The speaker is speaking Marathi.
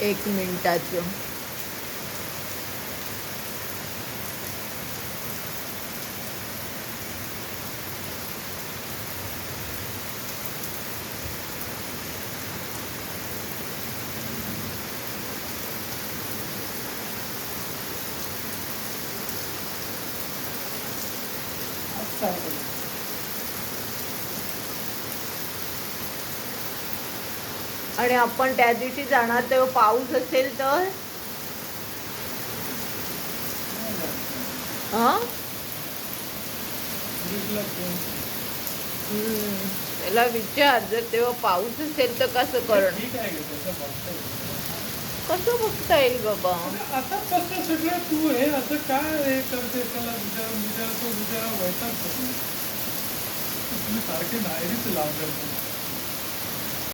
1 मिनिटाचं. आणि आपण त्या दिवशी जाणार तेव्हा पाऊस असेल तर त्याला विचार, जर तेव्हा पाऊस असेल तर कसं करणार? कसं बघता येईल बाबा? आता कसं सगळं तू हे असं काय हे करते, त्याला विचार तो बिचारा वैतागतो. तुम्ही सारखे नाहीच लावतात.